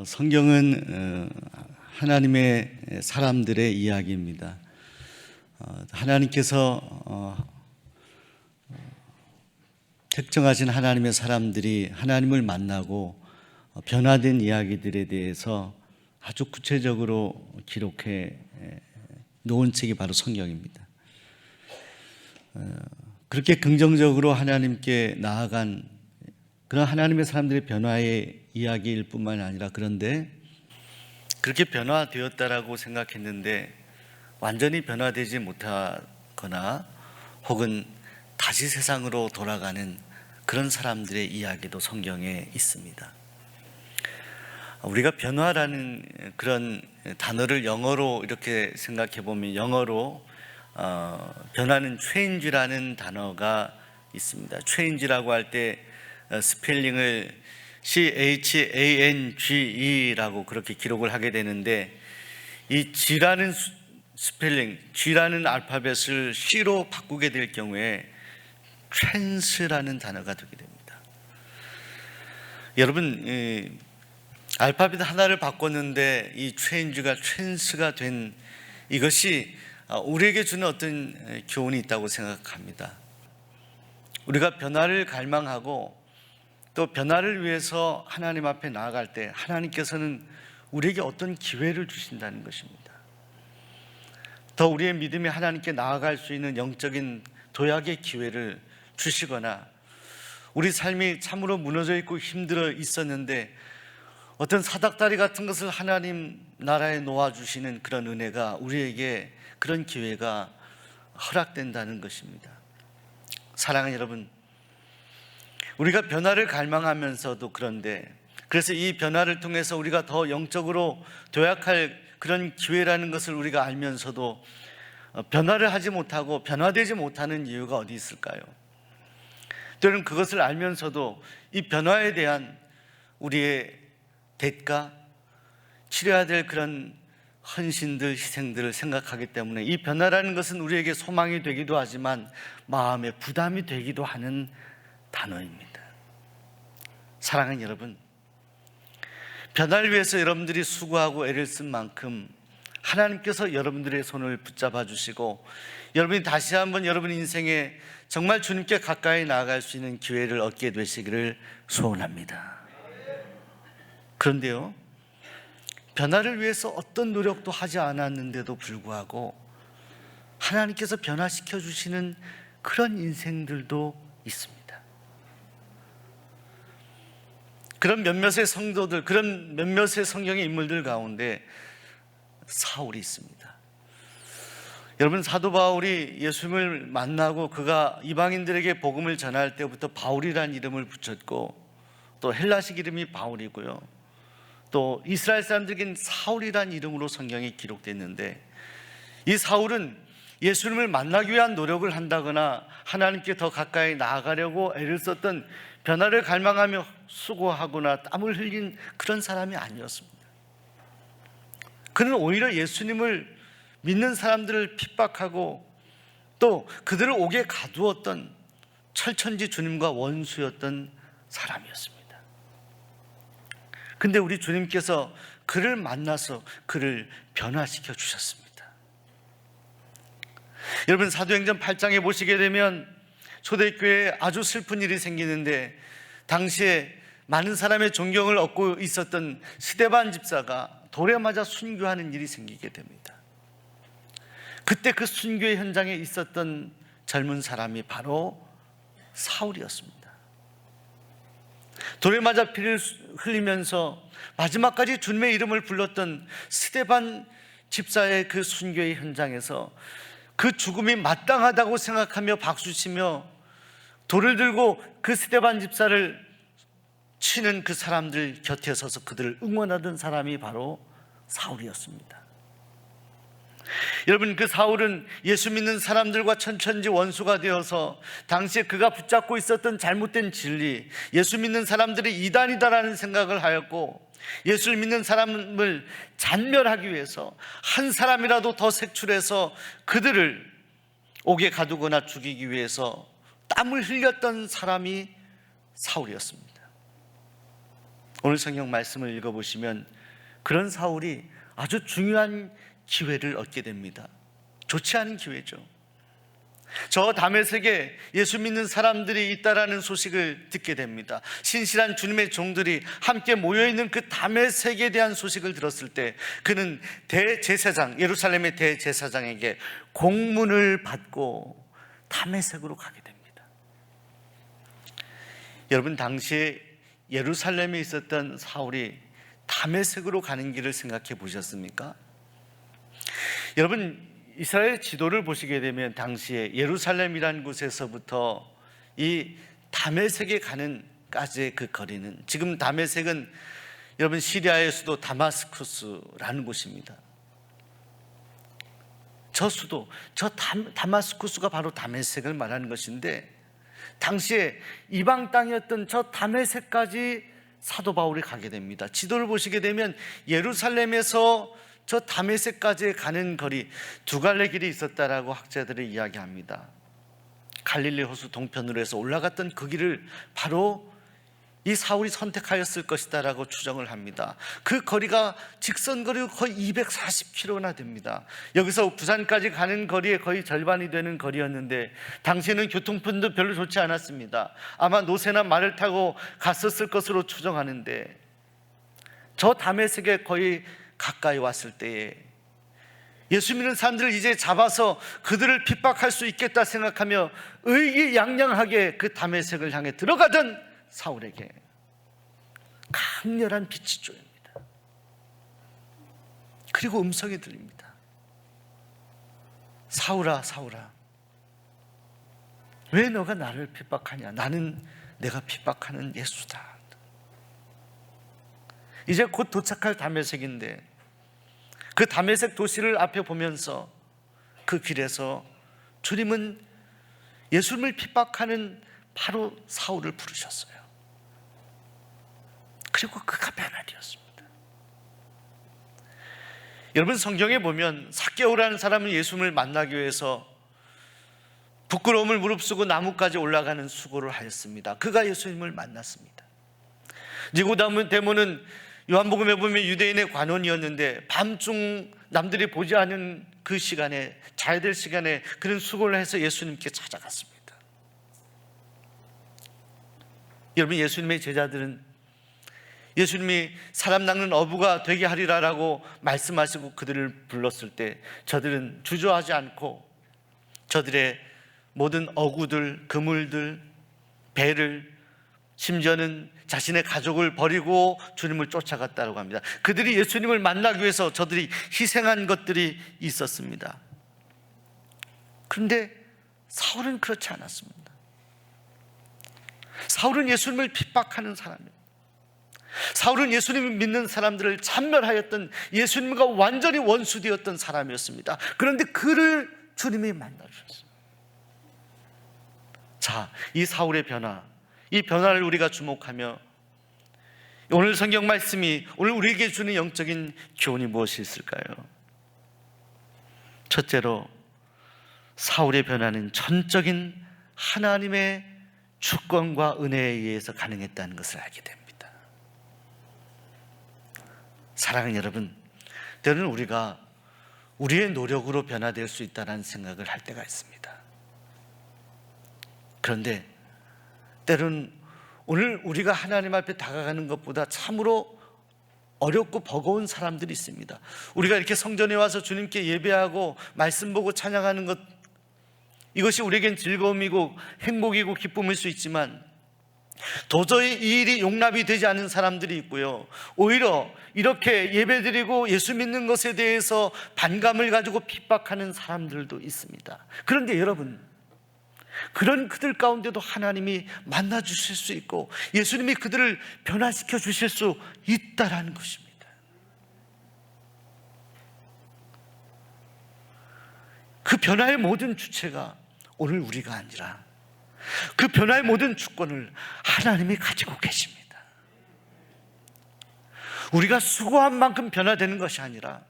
성경은 하나님의 사람들의 이야기입니다. 하나님께서 특정하신 하나님의 사람들이 하나님을 만나고 변화된 이야기들에 대해서 아주 구체적으로 기록해 놓은 책이 바로 성경입니다. 그렇게 긍정적으로 하나님께 나아간 그런 하나님의 사람들의 변화의 이야기일 뿐만 아니라, 그런데 그렇게 변화되었다라고 생각했는데 완전히 변화되지 못하거나 혹은 다시 세상으로 돌아가는 그런 사람들의 이야기도 성경에 있습니다. 우리가 변화라는 그런 단어를 영어로 이렇게 생각해 보면, 영어로 변화는 change라는 단어가 있습니다. change라고 할 때 스펠링을 CHANGE라고 그렇게 기록을 하게 되는데, 이 G라는 스펠링, G라는 알파벳을 C로 바꾸게 될 경우에 trans라는 단어가 되게 됩니다. 여러분, 알파벳 하나를 바꿨는데 이 change가 trans가 된 이것이 우리에게 주는 어떤 교훈이 있다고 생각합니다. 우리가 변화를 갈망하고 또 변화를 위해서 하나님 앞에 나아갈 때 하나님께서는 우리에게 어떤 기회를 주신다는 것입니다. 더 우리의 믿음이 하나님께 나아갈 수 있는 영적인 도약의 기회를 주시거나, 우리 삶이 참으로 무너져 있고 힘들어 있었는데 어떤 사닥다리 같은 것을 하나님 나라에 놓아주시는 그런 은혜가, 우리에게 그런 기회가 허락된다는 것입니다. 사랑하는 여러분, 우리가 변화를 갈망하면서도, 그런데 그래서 이 변화를 통해서 우리가 더 영적으로 도약할 그런 기회라는 것을 우리가 알면서도 변화를 하지 못하고 변화되지 못하는 이유가 어디 있을까요? 때로는 그것을 알면서도 이 변화에 대한 우리의 대가, 치러야 될 그런 헌신들, 희생들을 생각하기 때문에 이 변화라는 것은 우리에게 소망이 되기도 하지만 마음의 부담이 되기도 하는 단어입니다. 사랑하는 여러분, 변화를 위해서 여러분들이 수고하고 애를 쓴 만큼 하나님께서 여러분들의 손을 붙잡아 주시고 여러분이 다시 한번 여러분 인생에 정말 주님께 가까이 나아갈 수 있는 기회를 얻게 되시기를 소원합니다. 그런데요, 변화를 위해서 어떤 노력도 하지 않았는데도 불구하고 하나님께서 변화시켜 주시는 그런 인생들도 있습니다. 그런 몇몇의 성도들, 그런 몇몇의 성경의 인물들 가운데 사울이 있습니다. 여러분, 사도 바울이 예수님을 만나고 그가 이방인들에게 복음을 전할 때부터 바울이라는 이름을 붙였고, 또 헬라식 이름이 바울이고요, 또 이스라엘 사람들에게는 사울이라는 이름으로 성경에 기록됐는데, 이 사울은 예수님을 만나기 위한 노력을 한다거나 하나님께 더 가까이 나아가려고 애를 썼던, 변화를 갈망하며 수고하거나 땀을 흘린 그런 사람이 아니었습니다. 그는 오히려 예수님을 믿는 사람들을 핍박하고 또 그들을 옥에 가두었던 철천지 주님과 원수였던 사람이었습니다. 근데 우리 주님께서 그를 만나서 그를 변화시켜 주셨습니다. 여러분, 사도행전 8장에 보시게 되면 초대교회에 아주 슬픈 일이 생기는데, 당시에 많은 사람의 존경을 얻고 있었던 스데반 집사가 돌에 맞아 순교하는 일이 생기게 됩니다. 그때 그 순교의 현장에 있었던 젊은 사람이 바로 사울이었습니다. 돌에 맞아 피를 흘리면서 마지막까지 주님의 이름을 불렀던 스데반 집사의 그 순교의 현장에서 그 죽음이 마땅하다고 생각하며 박수치며 돌을 들고 그 스데반 집사를 치는 그 사람들 곁에 서서 그들을 응원하던 사람이 바로 사울이었습니다. 여러분, 그 사울은 예수 믿는 사람들과 천천지 원수가 되어서 당시에 그가 붙잡고 있었던 잘못된 진리, 예수 믿는 사람들이 이단이다라는 생각을 하였고, 예수를 믿는 사람을 잔멸하기 위해서 한 사람이라도 더 색출해서 그들을 옥에 가두거나 죽이기 위해서 땀을 흘렸던 사람이 사울이었습니다. 오늘 성경 말씀을 읽어보시면 그런 사울이 아주 중요한 기회를 얻게 됩니다. 좋지 않은 기회죠. 저 다메섹에 예수 믿는 사람들이 있다라는 소식을 듣게 됩니다. 신실한 주님의 종들이 함께 모여있는 그 다메섹에 대한 소식을 들었을 때 그는 대제사장, 예루살렘의 대제사장에게 공문을 받고 다메섹으로 가게 됩니다. 여러분, 당시에 예루살렘에 있었던 사울이 다메섹으로 가는 길을 생각해 보셨습니까? 여러분, 이스라엘 지도를 보시게 되면 당시에 예루살렘이라는 곳에서부터 이 다메섹에 가는 까지의 그 거리는, 지금 다메섹은 여러분 시리아의 수도 다마스쿠스라는 곳입니다. 저 수도, 저 다마스쿠스가 바로 다메섹을 말하는 것인데, 당시에 이방 땅이었던 저 다메섹까지 사도 바울이 가게 됩니다. 지도를 보시게 되면 예루살렘에서 저 다메섹까지 가는 거리 두 갈래 길이 있었다라고 학자들이 이야기합니다. 갈릴리 호수 동편으로 해서 올라갔던 그 길을 바로 이 사울이 선택하였을 것이다라고 추정을 합니다. 그 거리가 직선거리로 거의 240km나 됩니다. 여기서 부산까지 가는 거리의 거의 절반이 되는 거리였는데 당시에는 교통편도 별로 좋지 않았습니다. 아마 노새나 말을 타고 갔었을 것으로 추정하는데, 저 다메섹에 거의 가까이 왔을 때에 예수 믿는 사람들을 이제 잡아서 그들을 핍박할 수 있겠다 생각하며 의기양양하게 그 다메섹을 향해 들어가던 사울에게 강렬한 빛이 쪼입니다. 그리고 음성이 들립니다. 사울아, 사울아, 왜 너가 나를 핍박하냐? 나는 내가 핍박하는 예수다. 이제 곧 도착할 다메섹인데 그 다메섹 도시를 앞에 보면서 그 길에서 주님은 예수님을 핍박하는 바로 사울을 부르셨어요. 그리고 그가 변화되었습니다. 여러분, 성경에 보면 삭개오라는 사람은 예수님을 만나기 위해서 부끄러움을 무릅쓰고 나무까지 올라가는 수고를 하였습니다. 그가 예수님을 만났습니다. 니고데모는 요한복음에 보면 유대인의 관원이었는데 밤중 남들이 보지 않은 그 시간에, 자야 될 시간에 그런 수고를 해서 예수님께 찾아갔습니다. 여러분, 예수님의 제자들은 예수님이 사람 낚는 어부가 되게 하리라라고 말씀하시고 그들을 불렀을 때 저들은 주저하지 않고 저들의 모든 어구들, 그물들, 배를, 심지어는 자신의 가족을 버리고 주님을 쫓아갔다고 합니다. 그들이 예수님을 만나기 위해서 저들이 희생한 것들이 있었습니다. 그런데 사울은 그렇지 않았습니다. 사울은 예수님을 핍박하는 사람이에요. 사울은 예수님을 믿는 사람들을 찬멸하였던, 예수님과 완전히 원수되었던 사람이었습니다. 그런데 그를 주님이 만나주셨습니다. 자, 이 사울의 변화, 이 변화를 우리가 주목하며 오늘 성경 말씀이 오늘 우리에게 주는 영적인 교훈이 무엇이 있을까요? 첫째로, 사울의 변화는 전적인 하나님의 주권과 은혜에 의해서 가능했다는 것을 알게 됩니다. 사랑하는 여러분, 때로는 우리가 우리의 노력으로 변화될 수 있다는 생각을 할 때가 있습니다. 그런데 때로는 오늘 우리가 하나님 앞에 다가가는 것보다 참으로 어렵고 버거운 사람들이 있습니다. 우리가 이렇게 성전에 와서 주님께 예배하고 말씀 보고 찬양하는 것, 이것이 우리에겐 즐거움이고 행복이고 기쁨일 수 있지만 도저히 이 일이 용납이 되지 않는 사람들이 있고요, 오히려 이렇게 예배드리고 예수 믿는 것에 대해서 반감을 가지고 핍박하는 사람들도 있습니다. 그런데 여러분, 그런 그들 가운데도 하나님이 만나 주실 수 있고 예수님이 그들을 변화시켜 주실 수 있다라는 것입니다. 그 변화의 모든 주체가 오늘 우리가 아니라 그 변화의 모든 주권을 하나님이 가지고 계십니다. 우리가 수고한 만큼 변화되는 것이 아니라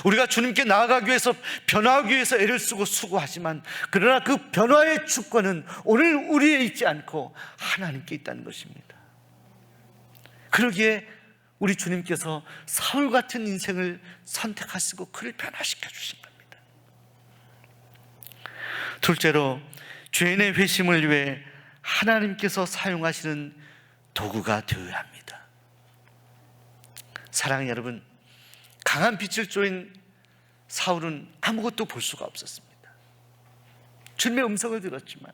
우리가 주님께 나아가기 위해서, 변화하기 위해서 애를 쓰고 수고하지만, 그러나 그 변화의 주권은 오늘 우리에 있지 않고 하나님께 있다는 것입니다. 그러기에 우리 주님께서 사울 같은 인생을 선택하시고 그를 변화시켜 주신 겁니다. 둘째로, 죄인의 회심을 위해 하나님께서 사용하시는 도구가 되어야 합니다. 사랑하는 여러분, 강한 빛을 쬐인 사울은 아무것도 볼 수가 없었습니다. 주님의 음성을 들었지만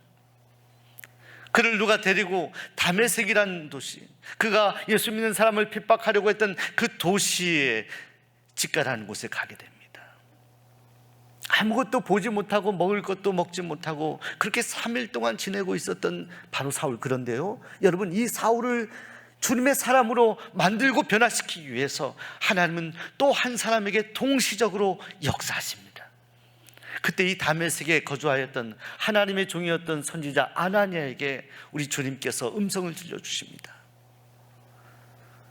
그를 누가 데리고 다메섹이라는 도시, 그가 예수 믿는 사람을 핍박하려고 했던 그 도시에 직가라는 곳에 가게 됩니다. 아무것도 보지 못하고 먹을 것도 먹지 못하고 그렇게 3일 동안 지내고 있었던 바로 사울. 그런데요, 여러분, 이 사울을 주님의 사람으로 만들고 변화시키기 위해서 하나님은 또 한 사람에게 동시적으로 역사하십니다. 그때 이 다메섹에 거주하였던 하나님의 종이었던 선지자 아나니아에게 우리 주님께서 음성을 들려주십니다.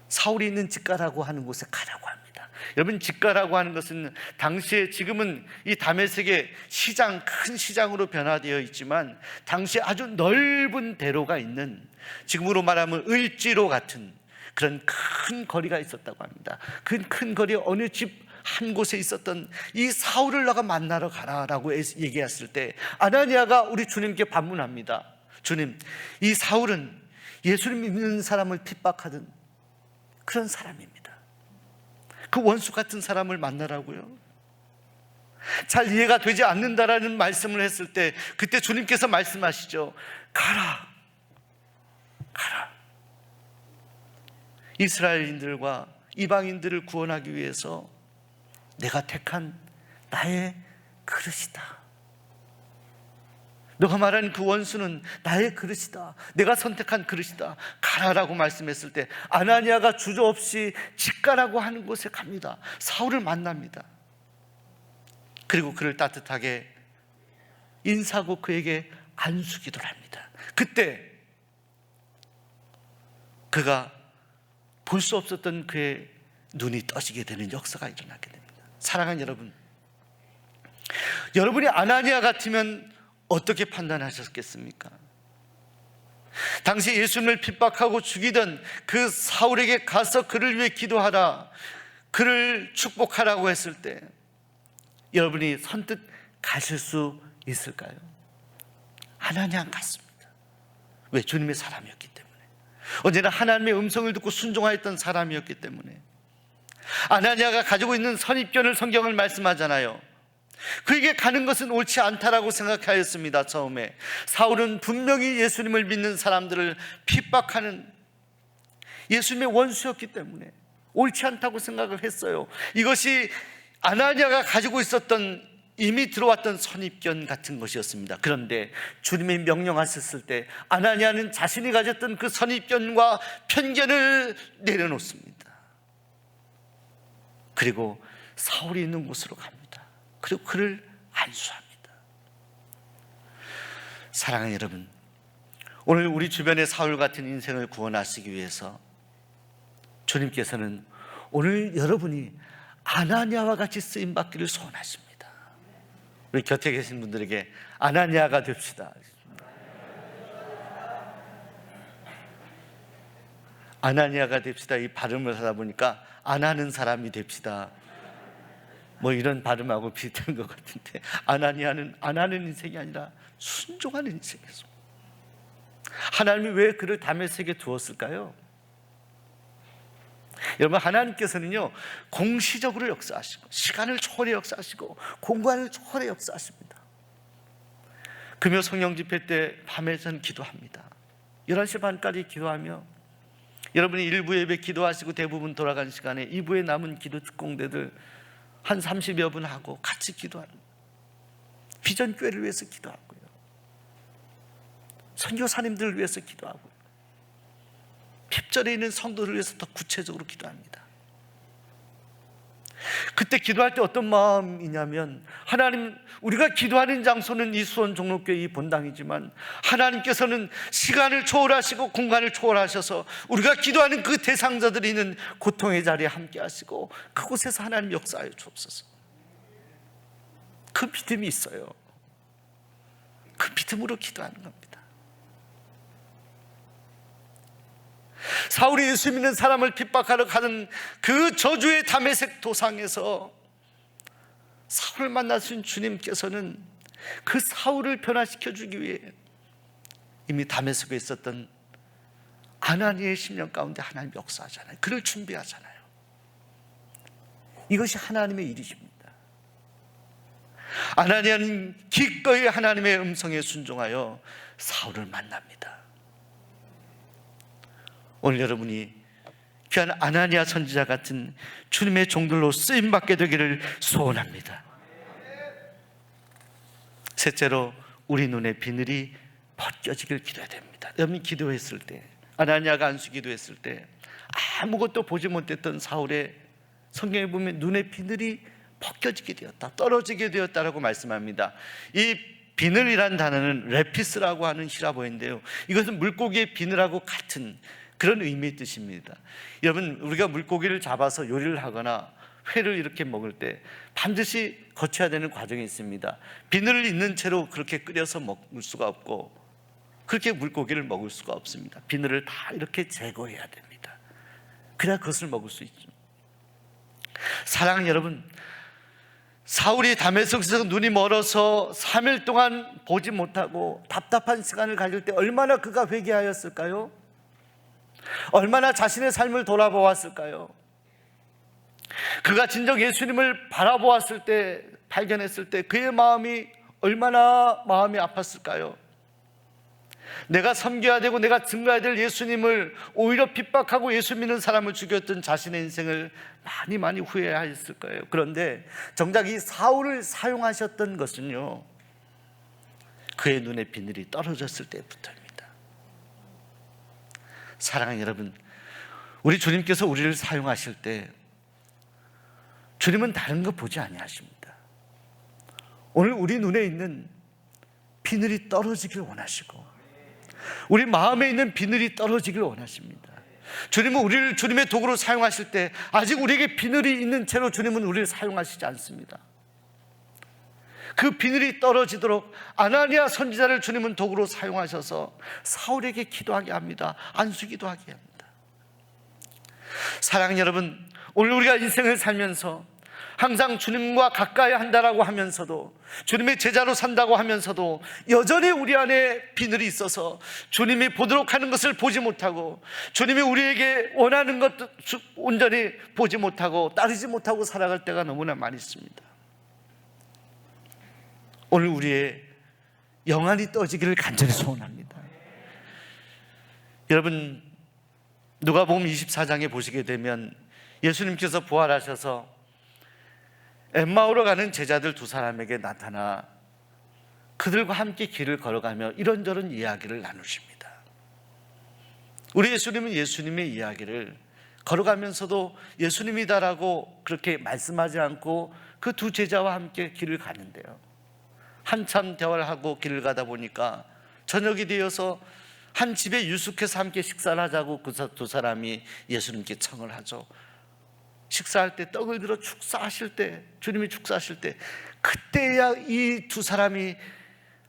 사울이 있는 직가라고 하는 곳에 가라고 합니다. 여러분, 직가라고 하는 것은 당시에, 지금은 이 다메섹의 시장, 큰 시장으로 변화되어 있지만 당시에 아주 넓은 대로가 있는, 지금으로 말하면 을지로 같은 그런 큰 거리가 있었다고 합니다. 그 큰 거리 어느 집 한 곳에 있었던 이 사울을 너가 만나러 가라라고 얘기했을 때 아나니아가 우리 주님께 반문합니다. 주님, 이 사울은 예수님 믿는 사람을 핍박하던 그런 사람입니다. 그 원수 같은 사람을 만나라고요? 잘 이해가 되지 않는다라는 말씀을 했을 때 그때 주님께서 말씀하시죠. 가라, 가라. 이스라엘인들과 이방인들을 구원하기 위해서 내가 택한 나의 그릇이다. 너가 말하는 그 원수는 나의 그릇이다. 내가 선택한 그릇이다. 가라라고 말씀했을 때 아나니아가 주저없이 직가라고 하는 곳에 갑니다. 사울을 만납니다. 그리고 그를 따뜻하게 인사하고 그에게 안수기도를 합니다. 그때 그가 볼 수 없었던 그의 눈이 떠지게 되는 역사가 일어나게 됩니다. 사랑하는 여러분, 여러분이 아나니아 같으면 어떻게 판단하셨겠습니까? 당시 예수님을 핍박하고 죽이던 그 사울에게 가서 그를 위해 기도하라, 그를 축복하라고 했을 때 여러분이 선뜻 가실 수 있을까요? 아나니아는 갔습니다. 왜? 주님의 사람이었기 때문에, 언제나 하나님의 음성을 듣고 순종하였던 사람이었기 때문에. 아나니아가 가지고 있는 선입견을 성경을 말씀하잖아요. 그에게 가는 것은 옳지 않다라고 생각하였습니다. 처음에 사울은 분명히 예수님을 믿는 사람들을 핍박하는 예수님의 원수였기 때문에 옳지 않다고 생각을 했어요. 이것이 아나니아가 가지고 있었던, 이미 들어왔던 선입견 같은 것이었습니다. 그런데 주님이 명령하셨을 때 아나니아는 자신이 가졌던 그 선입견과 편견을 내려놓습니다. 그리고 사울이 있는 곳으로 갑니다. 그리고 그를 안수합니다. 사랑하는 여러분, 오늘 우리 주변의 사울 같은 인생을 구원하시기 위해서 주님께서는 오늘 여러분이 아나니아와 같이 쓰임받기를 소원하십니다. 우리 곁에 계신 분들에게 아나니아가 됩시다. 아나니아가 됩시다. 이 발음을 하다 보니까 안 하는 사람이 됩시다, 뭐 이런 발음하고 비슷한 것 같은데, 아나니아는 안 하는 인생이 아니라 순종하는 인생이었습니다. 하나님이 왜 그를 다메섹에 두었을까요? 여러분, 하나님께서는요 공시적으로 역사하시고 시간을 초월해 역사하시고 공간을 초월해 역사하십니다. 금요 성령 집회 때 밤에 전 기도합니다. 11시 반까지 기도하며 여러분이 1부 예배 기도하시고 대부분 돌아간 시간에 2부에 남은 기도 축공대들 한 30여 분 하고 같이 기도합니다. 비전교회를 위해서 기도하고요, 선교사님들을 위해서 기도하고요, 핍절에 있는 성도를 위해서 더 구체적으로 기도합니다. 그때 기도할 때 어떤 마음이냐면, 하나님, 우리가 기도하는 장소는 이 수원 종로교회 이 본당이지만 하나님께서는 시간을 초월하시고 공간을 초월하셔서 우리가 기도하는 그 대상자들이 있는 고통의 자리에 함께 하시고 그곳에서 하나님 역사하여 주옵소서. 그 믿음이 있어요. 그 믿음으로 기도하는 겁니다. 사울이 예수 믿는 사람을 핍박하러 가는 그 저주의 다메섹 도상에서 사울을 만나신 주님께서는 그 사울을 변화시켜 주기 위해 이미 다메섹에 있었던 아나니의 심령 가운데 하나님 역사하잖아요. 그를 준비하잖아요. 이것이 하나님의 일이십니다. 아나니아는 기꺼이 하나님의 음성에 순종하여 사울을 만납니다. 오늘 여러분이 귀한 아나니아 선지자 같은 주님의 종들로 쓰임받게 되기를 소원합니다. 셋째로, 우리 눈의 비늘이 벗겨지길 기도해야 됩니다. 여러분이 기도했을 때, 아나니아가 안수 기도했을 때 아무것도 보지 못했던 사울의, 성경에 보면 눈의 비늘이 벗겨지게 되었다, 떨어지게 되었다라고 말씀합니다. 이 비늘이란 단어는 레피스라고 하는 히라보인데요, 이것은 물고기의 비늘하고 같은 그런 의미의 뜻입니다. 여러분, 우리가 물고기를 잡아서 요리를 하거나 회를 이렇게 먹을 때 반드시 거쳐야 되는 과정이 있습니다. 비늘을 있는 채로 그렇게 끓여서 먹을 수가 없고, 그렇게 물고기를 먹을 수가 없습니다. 비늘을 다 이렇게 제거해야 됩니다. 그래야 그것을 먹을 수 있죠. 사랑하는 여러분, 사울이 다메섹에서 눈이 멀어서 3일 동안 보지 못하고 답답한 시간을 가질 때 얼마나 그가 회개하였을까요? 얼마나 자신의 삶을 돌아보았을까요? 그가 진정 예수님을 바라보았을 때, 발견했을 때 그의 마음이 얼마나 마음이 아팠을까요? 내가 섬겨야 되고 내가 증거해야 될 예수님을 오히려 핍박하고 예수 믿는 사람을 죽였던 자신의 인생을 많이 후회하였을 거예요. 그런데 정작 이 사울을 사용하셨던 것은요, 그의 눈에 비늘이 떨어졌을 때부터입니다. 사랑하는 여러분, 우리 주님께서 우리를 사용하실 때 주님은 다른 거 보지 아니하십니다. 오늘 우리 눈에 있는 비늘이 떨어지길 원하시고, 우리 마음에 있는 비늘이 떨어지길 원하십니다. 주님은 우리를 주님의 도구로 사용하실 때 아직 우리에게 비늘이 있는 채로 주님은 우리를 사용하시지 않습니다. 그 비늘이 떨어지도록 아나니아 선지자를 주님은 도구로 사용하셔서 사울에게 기도하게 합니다. 안수 기도하게 합니다. 사랑하는 여러분, 오늘 우리가 인생을 살면서 항상 주님과 가까이 한다라고 하면서도, 주님의 제자로 산다고 하면서도 여전히 우리 안에 비늘이 있어서 주님이 보도록 하는 것을 보지 못하고, 주님이 우리에게 원하는 것도 온전히 보지 못하고 따르지 못하고 살아갈 때가 너무나 많이 있습니다. 오늘 우리의 영안이 떠지기를 간절히 소원합니다. 여러분, 누가복음 24장에 보시게 되면 예수님께서 부활하셔서 엠마오로 가는 제자들 두 사람에게 나타나 그들과 함께 길을 걸어가며 이런저런 이야기를 나누십니다. 우리 예수님은 예수님의 이야기를 걸어가면서도 예수님이다라고 그렇게 말씀하지 않고 그 두 제자와 함께 길을 가는데요, 한참 대화를 하고 길을 가다 보니까 저녁이 되어서 한 집에 유숙해서 함께 식사를 하자고 그 두 사람이 예수님께 청을 하죠. 식사할 때 떡을 들어 축사하실 때, 주님이 축사하실 때, 그때야 이 두 사람이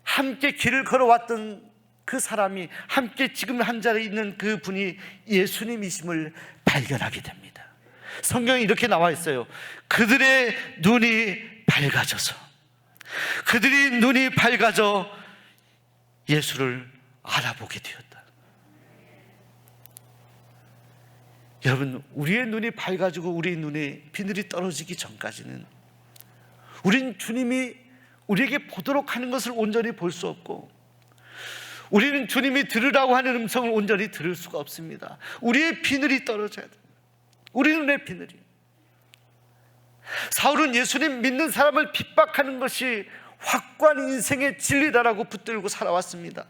함께 길을 걸어왔던 그 사람이, 함께 지금 한 자리에 있는 그 분이 예수님이심을 발견하게 됩니다. 성경에 이렇게 나와 있어요. 그들의 눈이 밝아져서, 그들이 눈이 밝아져 예수를 알아보게 되었다. 여러분, 우리의 눈이 밝아지고 우리의 눈에 비늘이 떨어지기 전까지는 우린 주님이 우리에게 보도록 하는 것을 온전히 볼 수 없고, 우리는 주님이 들으라고 하는 음성을 온전히 들을 수가 없습니다. 우리의 비늘이 떨어져야 됩니다. 우리 눈의 비늘이. 사울은 예수님 믿는 사람을 핍박하는 것이 확고한 인생의 진리다라고 붙들고 살아왔습니다.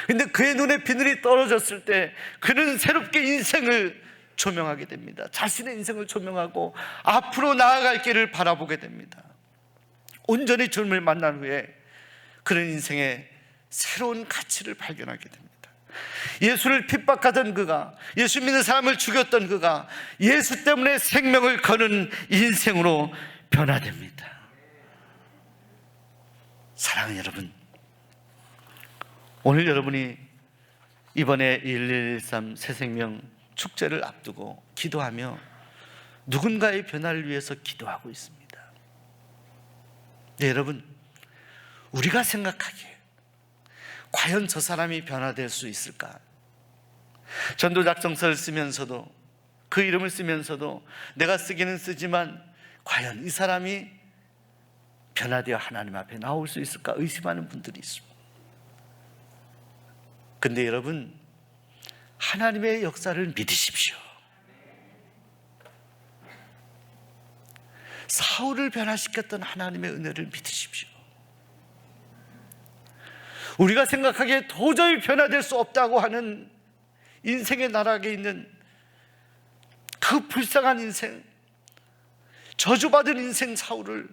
그런데 그의 눈에 비늘이 떨어졌을 때 그는 새롭게 인생을 조명하게 됩니다. 자신의 인생을 조명하고 앞으로 나아갈 길을 바라보게 됩니다. 온전히 주님을 만난 후에 그런 인생의 새로운 가치를 발견하게 됩니다. 예수를 핍박하던 그가, 예수 믿는 사람을 죽였던 그가 예수 때문에 생명을 거는 인생으로 변화됩니다. 사랑하는 여러분, 오늘 여러분이 이번에 1113 새생명 축제를 앞두고 기도하며 누군가의 변화를 위해서 기도하고 있습니다. 네, 여러분, 우리가 생각하기에 과연 저 사람이 변화될 수 있을까? 전도작성서를 쓰면서도, 그 이름을 쓰면서도 내가 쓰기는 쓰지만 과연 이 사람이 변화되어 하나님 앞에 나올 수 있을까 의심하는 분들이 있습니다. 근데 여러분, 하나님의 역사를 믿으십시오. 사울을 변화시켰던 하나님의 은혜를 믿으십시오. 우리가 생각하기에 도저히 변화될 수 없다고 하는 인생의 나락에 있는 그 불쌍한 인생, 저주받은 인생 사울을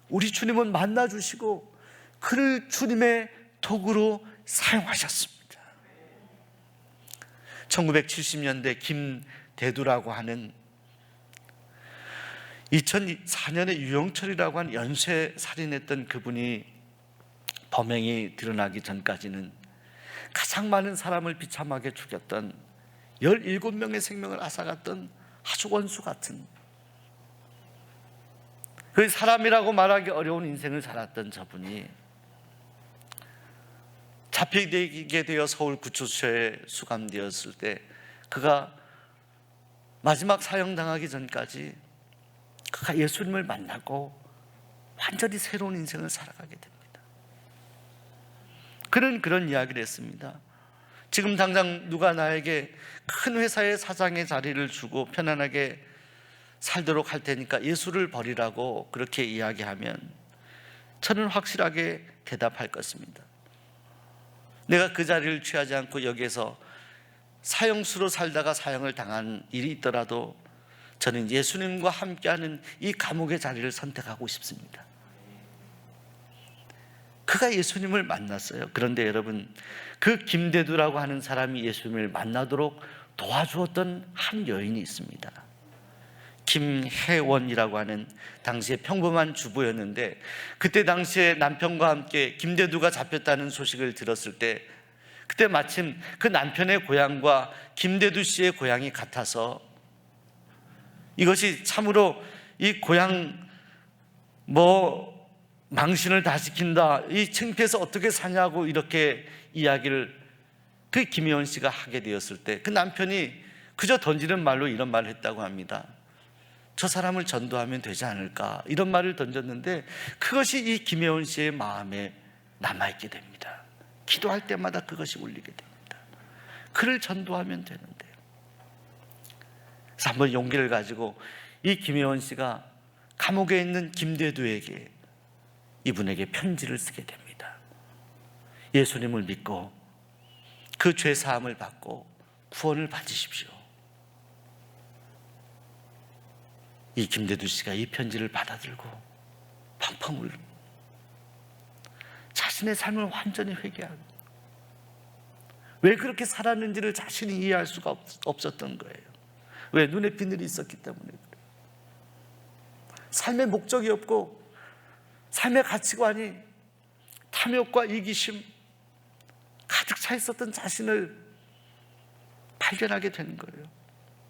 우리 주님은 만나주시고 그를 주님의 도구로 사용하셨습니다. 1970년대 김대두라고 하는 2004년에 유영철이라고 하는 연쇄 살인했던 그분이 범행이 드러나기 전까지는 가장 많은 사람을 비참하게 죽였던 17명의 생명을 앗아갔던 아주 원수 같은, 그 사람이라고 말하기 어려운 인생을 살았던 저분이 잡히게 되어 서울 구치소에 수감되었을 때 그가 마지막 사형당하기 전까지 그가 예수님을 만나고 완전히 새로운 인생을 살아가게 됩니다. 그는 그런 이야기를 했습니다. 지금 당장 누가 나에게 큰 회사의 사장의 자리를 주고 편안하게 살도록 할 테니까 예수를 버리라고 그렇게 이야기하면 저는 확실하게 대답할 것입니다. 내가 그 자리를 취하지 않고 여기에서 사형수로 살다가 사형을 당한 일이 있더라도 저는 예수님과 함께하는 이 감옥의 자리를 선택하고 싶습니다. 그가 예수님을 만났어요. 그런데 여러분, 그 김대두라고 하는 사람이 예수님을 만나도록 도와주었던 한 여인이 있습니다. 김혜원이라고 하는 당시에 평범한 주부였는데, 그때 당시에 남편과 함께 김대두가 잡혔다는 소식을 들었을 때 그때 마침 그 남편의 고향과 김대두 씨의 고향이 같아서 이것이 참으로 이 고향 망신을 다 시킨다, 이 창피해서 어떻게 사냐고 이렇게 이야기를 그 김혜원 씨가 하게 되었을 때 그 남편이 그저 던지는 말로 이런 말을 했다고 합니다. 저 사람을 전도하면 되지 않을까, 이런 말을 던졌는데 그것이 이 김혜원 씨의 마음에 남아있게 됩니다. 기도할 때마다 그것이 울리게 됩니다. 그를 전도하면 되는데요. 그래서 한번 용기를 가지고 이 김혜원 씨가 감옥에 있는 김대두에게, 이분에게 편지를 쓰게 됩니다. 예수님을 믿고 그 죄 사함을 받고 구원을 받으십시오. 이 김대두 씨가 이 편지를 받아들고 펑펑 울고 자신의 삶을 완전히 회개하고, 왜 그렇게 살았는지를 자신이 이해할 수가 없었던 거예요. 왜? 눈에 비늘이 있었기 때문에 그래요. 삶의 목적이 없고 삶의 가치관이 탐욕과 이기심 가득 차 있었던 자신을 발견하게 되는 거예요.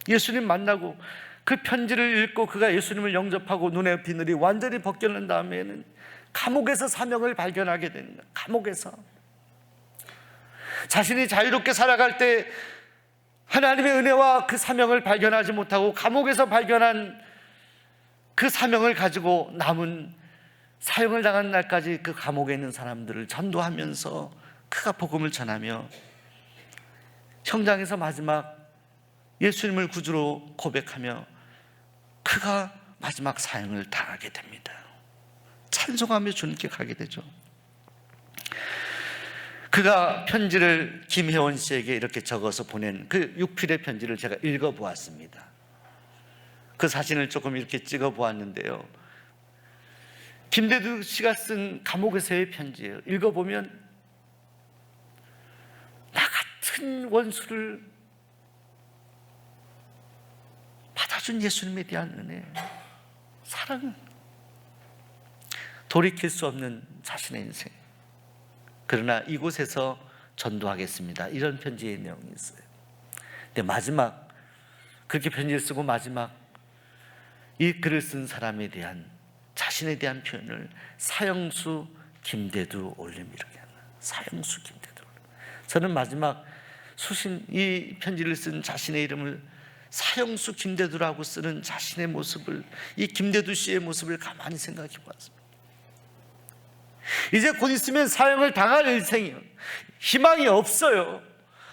예수님 만나고 그 편지를 읽고 그가 예수님을 영접하고 눈의 비늘이 완전히 벗겨낸 다음에는 감옥에서 사명을 발견하게 되는 거예요. 감옥에서 자신이 자유롭게 살아갈 때 하나님의 은혜와 그 사명을 발견하지 못하고 감옥에서 발견한 그 사명을 가지고 남은 사형을 당하는 날까지 그 감옥에 있는 사람들을 전도하면서 그가 복음을 전하며 형장에서 마지막 예수님을 구주로 고백하며 그가 마지막 사형을 당하게 됩니다. 찬송하며 주님께 가게 되죠. 그가 편지를 김혜원 씨에게 이렇게 적어서 보낸 그 6필의 편지를 제가 읽어보았습니다. 그 사진을 조금 이렇게 찍어보았는데요, 김대두 씨가 쓴 감옥에서의 편지예요. 읽어보면 나 같은 원수를 받아준 예수님에 대한 은혜, 사랑, 돌이킬 수 없는 자신의 인생, 그러나 이곳에서 전도하겠습니다, 이런 편지의 내용이 있어요. 근데 마지막 그렇게 편지를 쓰고 마지막 이 글을 쓴 사람에 대한 자신에 대한 표현을 사형수 김대두 올림 이렇게 합니다. 사형수 김대두 올림. 저는 마지막 이 편지를 쓴 자신의 이름을 사형수 김대두라고 쓰는 자신의 모습을, 이 김대두 씨의 모습을 가만히 생각해 보았습니다. 이제 곧 있으면 사형을 당할 인생이요, 희망이 없어요.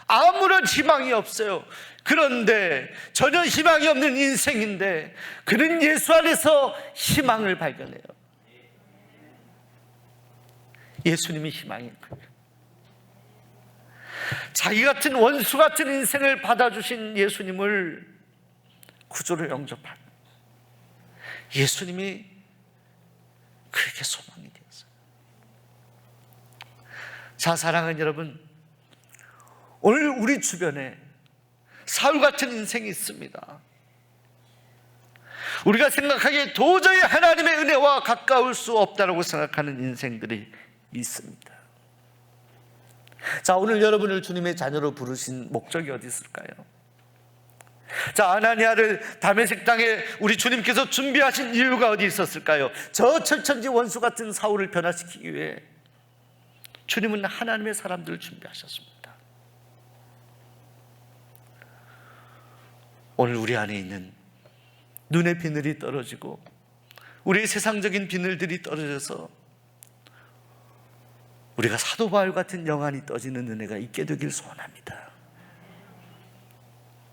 아무런 희망이 없어요. 그런데 전혀 희망이 없는 인생인데 그는 예수 안에서 희망을 발견해요. 예수님이 희망인 거예요. 자기 같은 원수 같은 인생을 받아주신 예수님을 구주로 영접한 예수님이 그렇게 소망이 되었어요. 자, 사랑하는 여러분, 오늘 우리 주변에 사울 같은 인생이 있습니다. 우리가 생각하기에 도저히 하나님의 은혜와 가까울 수 없다고 생각하는 인생들이 있습니다. 자, 오늘 여러분을 주님의 자녀로 부르신 목적이 어디 있을까요? 자, 아나니아를 다메섹 땅에 우리 주님께서 준비하신 이유가 어디 있었을까요? 저 철천지 원수 같은 사울을 변화시키기 위해 주님은 하나님의 사람들을 준비하셨습니다. 오늘 우리 안에 있는 눈의 비늘이 떨어지고 우리의 세상적인 비늘들이 떨어져서 우리가 사도 바울 같은 영안이 떠지는 은혜가 있게 되길 소원합니다.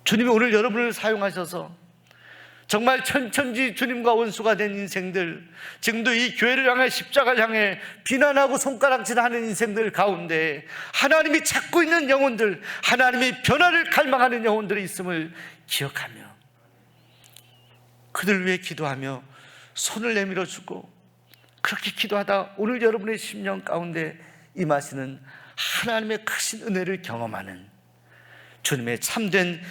주님이 오늘 여러분을 사용하셔서 정말 천천지 주님과 원수가 된 인생들, 지금도 이 교회를 향해 십자가를 향해 비난하고 손가락질하는 인생들 가운데 하나님이 찾고 있는 영혼들, 하나님이 변화를 갈망하는 영혼들이 있음을 기억하며 그들 위해 기도하며 손을 내밀어 주고, 그렇게 기도하다 오늘 여러분의 심령 가운데 임하시는 하나님의 크신 은혜를 경험하는 주님의 참된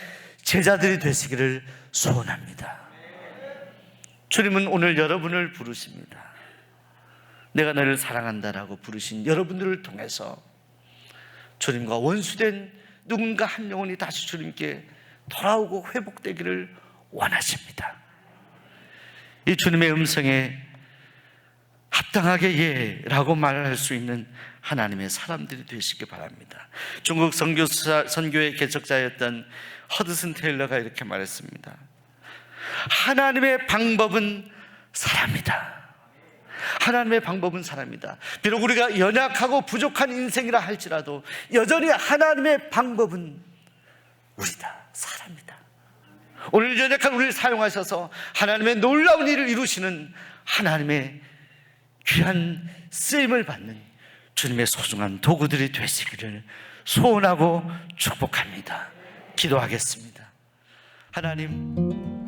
제자들이 되시기를 소원합니다. 주님은 오늘 여러분을 부르십니다. 내가 너를 사랑한다라고 부르신 여러분들을 통해서 주님과 원수된 누군가 한 영혼이 다시 주님께 돌아오고 회복되기를 원하십니다. 이 주님의 음성에 합당하게 예라고 말할 수 있는 하나님의 사람들이 되시기 바랍니다. 중국 선교의 개척자였던 허드슨 테일러가 이렇게 말했습니다. 하나님의 방법은 사람이다. 하나님의 방법은 사람이다. 비록 우리가 연약하고 부족한 인생이라 할지라도 여전히 하나님의 방법은 우리다, 사람이다. 오늘 연약한 우리를 사용하셔서 하나님의 놀라운 일을 이루시는 하나님의 귀한 쓰임을 받는 주님의 소중한 도구들이 되시기를 소원하고 축복합니다. 기도하겠습니다. 하나님,